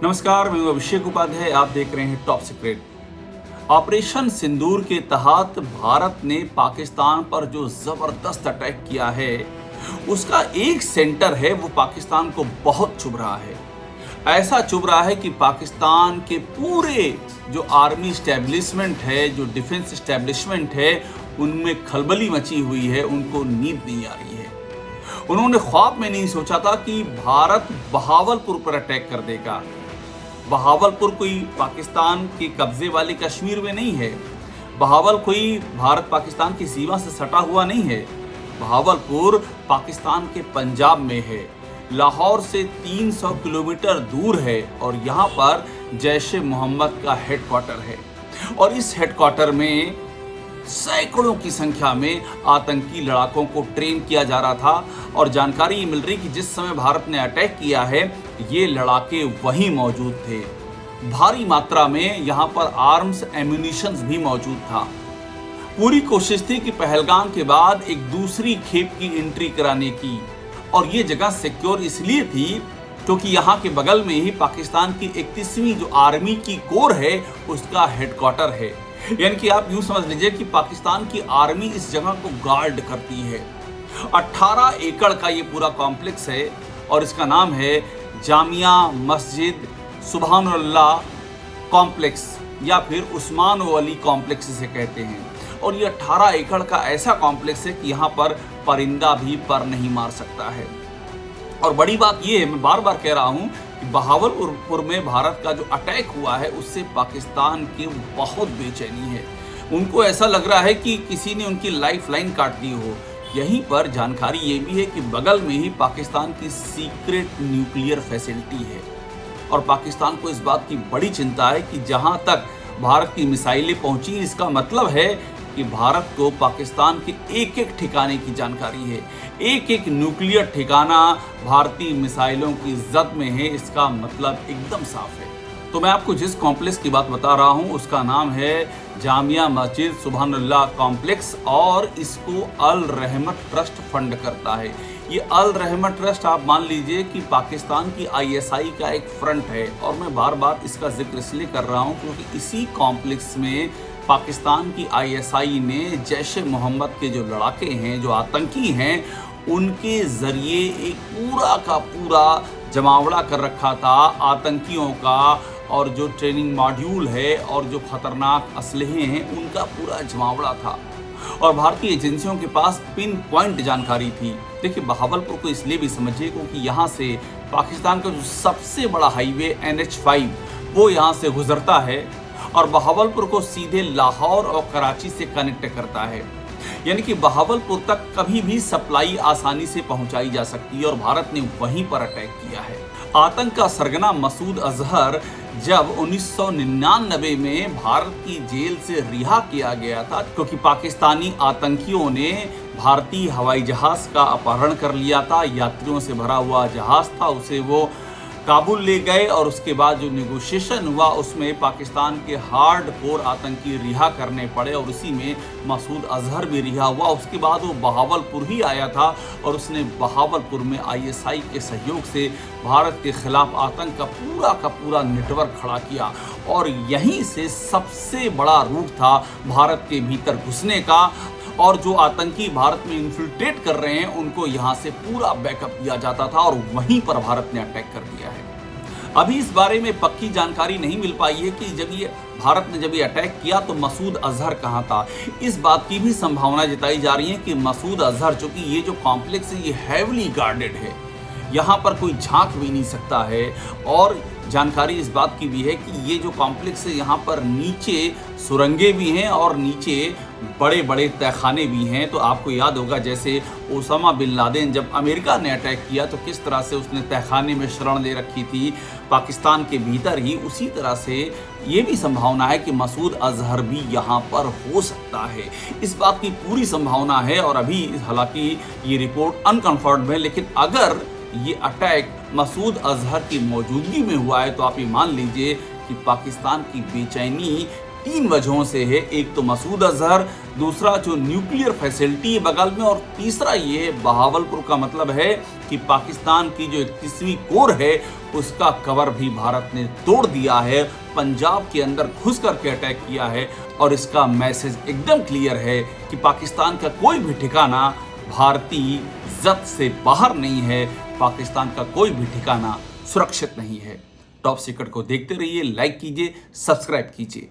नमस्कार, मैं अभिषेक उपाध्याय। आप देख रहे हैं टॉप सीक्रेट। ऑपरेशन सिंदूर के तहत भारत ने पाकिस्तान पर जो जबरदस्त अटैक किया है, उसका एक सेंटर है वो पाकिस्तान को बहुत चुभ रहा है। ऐसा चुभ रहा है कि पाकिस्तान के पूरे जो आर्मी स्टैब्लिशमेंट है, जो डिफेंस स्टैब्लिशमेंट है, उनमें खलबली मची हुई है। उनको नींद नहीं आ रही है। उन्होंने ख्वाब में नहीं सोचा था कि भारत बहावलपुर पर अटैक कर देगा। बहावलपुर कोई पाकिस्तान के कब्जे वाले कश्मीर में नहीं है। बहावल कोई भारत पाकिस्तान की सीमा से सटा हुआ नहीं है। बहावलपुर पाकिस्तान के पंजाब में है, लाहौर से 300 किलोमीटर दूर है और यहाँ पर जैश ए मोहम्मद का हेडक्वार्टर है। और इस हेडक्वार्टर में सैकड़ों की संख्या में आतंकी लड़ाकों को ट्रेन किया जा रहा था। और जानकारी ये मिल रही कि जिस समय भारत ने अटैक किया है, ये लड़ाके वहीं मौजूद थे। भारी मात्रा में यहाँ पर आर्म्स एम्यूनिशंस भी मौजूद था। पूरी कोशिश थी कि पहलगाम के बाद एक दूसरी खेप की एंट्री कराने की। और ये जगह सिक्योर इसलिए थी क्योंकि यहाँ के बगल में ही पाकिस्तान की 31वीं जो आर्मी की कोर है, उसका हेडक्वार्टर है। यानी कि आप यूं समझ लीजिए कि पाकिस्तान की आर्मी इस जगह को गार्ड करती है। 18 एकड़ का ये पूरा कॉम्प्लेक्स है और इसका नाम है जामिया मस्जिद सुबहानुल्लाह कॉम्प्लेक्स या फिर उस्मान वली कॉम्प्लेक्स इसे कहते हैं। और ये 18 एकड़ का ऐसा कॉम्प्लेक्स है कि यहाँ पर परिंदा भी पर नहीं मार सकता है। और बड़ी बात ये है, मैं बार बार कह रहा हूँ कि बहावलपुर में भारत का जो अटैक हुआ है, उससे पाकिस्तान की बहुत बेचैनी है। उनको ऐसा लग रहा है कि किसी ने उनकी लाइफ लाइन काट दी हो। यहीं पर जानकारी ये भी है कि बगल में ही पाकिस्तान की सीक्रेट न्यूक्लियर फैसिलिटी है। और पाकिस्तान को इस बात की बड़ी चिंता है कि जहाँ तक भारत की मिसाइलें पहुँची, इसका मतलब है कि भारत को पाकिस्तान के एक एक ठिकाने की जानकारी है। एक एक न्यूक्लियर ठिकाना भारतीय मिसाइलों की जद में है। इसका मतलब एकदम साफ है। तो मैं आपको जिस कॉम्प्लेक्स की बात बता रहा हूँ, उसका नाम है जामिया मस्जिद सुबहानुल्लाह कॉम्प्लेक्स और इसको अल रहमत ट्रस्ट फंड करता है। ये अल रहमत ट्रस्ट आप मान लीजिए कि पाकिस्तान की ISI का एक फ्रंट है। और मैं बार बार इसका जिक्र इसलिए कर रहा हूँ क्योंकि इसी कॉम्प्लेक्स में पाकिस्तान की ISI ने जैश ए मोहम्मद के जो लड़ाके हैं, जो आतंकी हैं, उनके ज़रिए एक पूरा का पूरा जमावड़ा कर रखा था आतंकियों का। और जो ट्रेनिंग मॉड्यूल है और जो खतरनाक असलहे हैं, उनका पूरा जमावड़ा था। और भारतीय एजेंसियों के पास पिन पॉइंट जानकारी थी। देखिए, बहावलपुर को इसलिए भी समझिए क्योंकि यहाँ से पाकिस्तान का जो सबसे बड़ा हाईवे NH5 वो यहाँ से गुजरता है और बहावलपुर को सीधे लाहौर और कराची से कनेक्ट करता है। यानी कि बहावलपुर तक कभी भी सप्लाई आसानी से पहुंचाई जा सकती है और भारत ने वहीं पर अटैक किया है। आतंक का सरगना मसूद अजहर जब 1999 में भारत की जेल से रिहा किया गया था क्योंकि पाकिस्तानी आतंकियों ने भारतीय हवाई जहाज का अपहरण कर लिया था। यात्रियों से भरा हुआ जहाज था, उसे वो काबुल ले गए और उसके बाद जो नेगोशिएशन हुआ उसमें पाकिस्तान के हार्डकोर आतंकी रिहा करने पड़े और उसी में मसूद अजहर भी रिहा हुआ। उसके बाद वो बहावलपुर ही आया था और उसने बहावलपुर में ISI के सहयोग से भारत के खिलाफ आतंक का पूरा नेटवर्क खड़ा किया। और यहीं से सबसे बड़ा रूट था भारत के भीतर घुसने का। और जो आतंकी भारत में इन्फिल्ट्रेट कर रहे हैं, उनको यहाँ से पूरा बैकअप दिया जाता था और वहीं पर भारत ने अटैक कर दिया है। अभी इस बारे में पक्की जानकारी नहीं मिल पाई है कि भारत ने जब ये अटैक किया तो मसूद अजहर कहाँ था। इस बात की भी संभावना जताई जा रही है कि मसूद अजहर, चूंकि ये जो कॉम्प्लेक्स है ये हैवली गार्डेड है, यहाँ पर कोई झांक भी नहीं सकता है। और जानकारी इस बात की भी है कि ये जो कॉम्प्लेक्स है, यहाँ पर नीचे सुरंगें भी हैं और नीचे बड़े बड़े तहखाने भी हैं। तो आपको याद होगा जैसे ओसामा बिन लादेन जब अमेरिका ने अटैक किया तो किस तरह से उसने तहखाने में शरण ले रखी थी पाकिस्तान के भीतर ही, उसी तरह से ये भी संभावना है कि मसूद अजहर भी यहाँ पर हो सकता है। इस बात की पूरी संभावना है। और अभी हालांकि ये रिपोर्ट अनकन्फर्म्ड है, लेकिन अगर ये अटैक मसूद अजहर की मौजूदगी में हुआ है तो आप ये मान लीजिए कि पाकिस्तान की बेचैनी 3 वजहों से है। एक तो मसूद अजहर, दूसरा जो न्यूक्लियर फैसिलिटी है बगल में, और तीसरा ये बहावलपुर का मतलब है कि पाकिस्तान की जो 31वीं कोर है उसका कवर भी भारत ने तोड़ दिया है, पंजाब के अंदर घुस करके अटैक किया है। और इसका मैसेज एकदम क्लियर है कि पाकिस्तान का कोई भी ठिकाना भारतीय जब्त से बाहर नहीं है, पाकिस्तान का कोई भी ठिकाना सुरक्षित नहीं है। टॉप सीक्रेट को देखते रहिए, लाइक कीजिए, सब्सक्राइब कीजिए।